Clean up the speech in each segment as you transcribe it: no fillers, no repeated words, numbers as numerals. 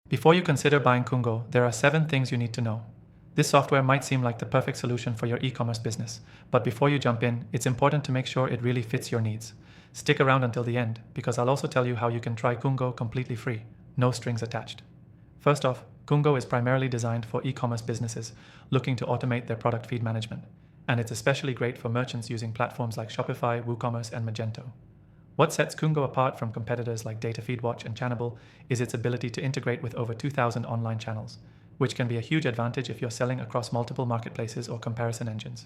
Before you consider buying Koongo, there are 7 things you need to know. This software might seem like the perfect solution for your e-commerce business, but before you jump in, it's important to make sure it really fits your needs. Stick around until the end, because I'll also tell you how you can try Koongo completely free, no strings attached. First off, Koongo is primarily designed for e-commerce businesses looking to automate their product feed management, and it's especially great for merchants using platforms like Shopify, WooCommerce, and Magento. What sets Koongo apart from competitors like DataFeedWatch and Channable is its ability to integrate with over 2,000 online channels, which can be a huge advantage if you're selling across multiple marketplaces or comparison engines.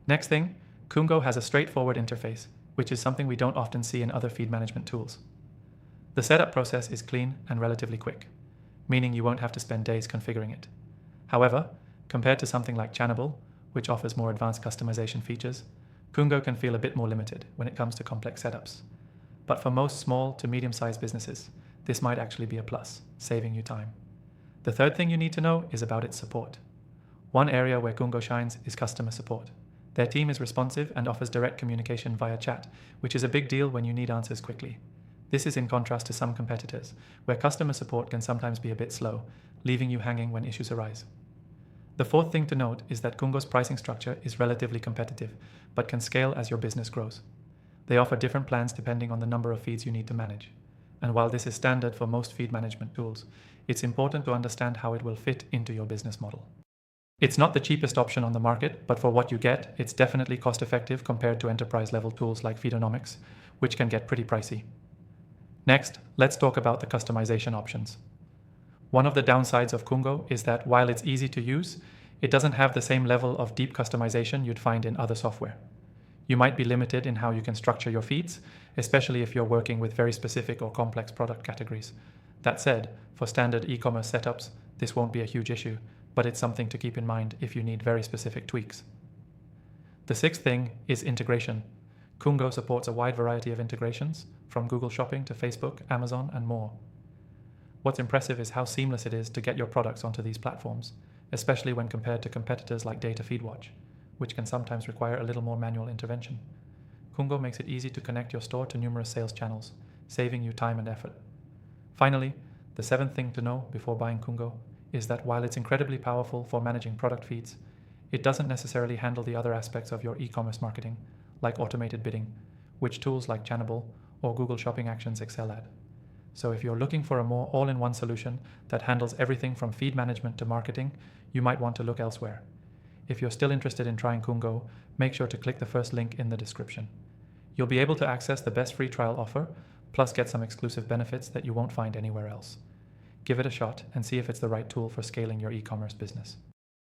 Next thing, Koongo has a straightforward interface, which is something we don't often see in other feed management tools. The setup process is clean and relatively quick, meaning you won't have to spend days configuring it. However, compared to something like Channable, which offers more advanced customization features, Koongo can feel a bit more limited when it comes to complex setups. But for most small to medium-sized businesses, this might actually be a plus, saving you time. The third thing you need to know is about its support. One area where Koongo shines is customer support. Their team is responsive and offers direct communication via chat, which is a big deal when you need answers quickly. This is in contrast to some competitors, where customer support can sometimes be a bit slow, leaving you hanging when issues arise. The fourth thing to note is that Koongo's pricing structure is relatively competitive, but can scale as your business grows. They offer different plans depending on the number of feeds you need to manage. And while this is standard for most feed management tools, it's important to understand how it will fit into your business model. It's not the cheapest option on the market, but for what you get, it's definitely cost-effective compared to enterprise-level tools like Feedonomics, which can get pretty pricey. Next, let's talk about the customization options. One of the downsides of Koongo is that while it's easy to use, it doesn't have the same level of deep customization you'd find in other software. You might be limited in how you can structure your feeds, especially if you're working with very specific or complex product categories. That said, for standard e-commerce setups, this won't be a huge issue, but it's something to keep in mind if you need very specific tweaks. The sixth thing is integration. Koongo supports a wide variety of integrations, from Google Shopping to Facebook, Amazon, and more. What's impressive is how seamless it is to get your products onto these platforms, especially when compared to competitors like DataFeedWatch, which can sometimes require a little more manual intervention. Koongo makes it easy to connect your store to numerous sales channels, saving you time and effort. Finally, the seventh thing to know before buying Koongo is that while it's incredibly powerful for managing product feeds, it doesn't necessarily handle the other aspects of your e-commerce marketing, like automated bidding, which tools like Channable or Google Shopping Actions excel at. So if you're looking for a more all-in-one solution that handles everything from feed management to marketing, you might want to look elsewhere. If you're still interested in trying Koongo, make sure to click the first link in the description. You'll be able to access the best free trial offer, plus get some exclusive benefits that you won't find anywhere else. Give it a shot and see if it's the right tool for scaling your e-commerce business.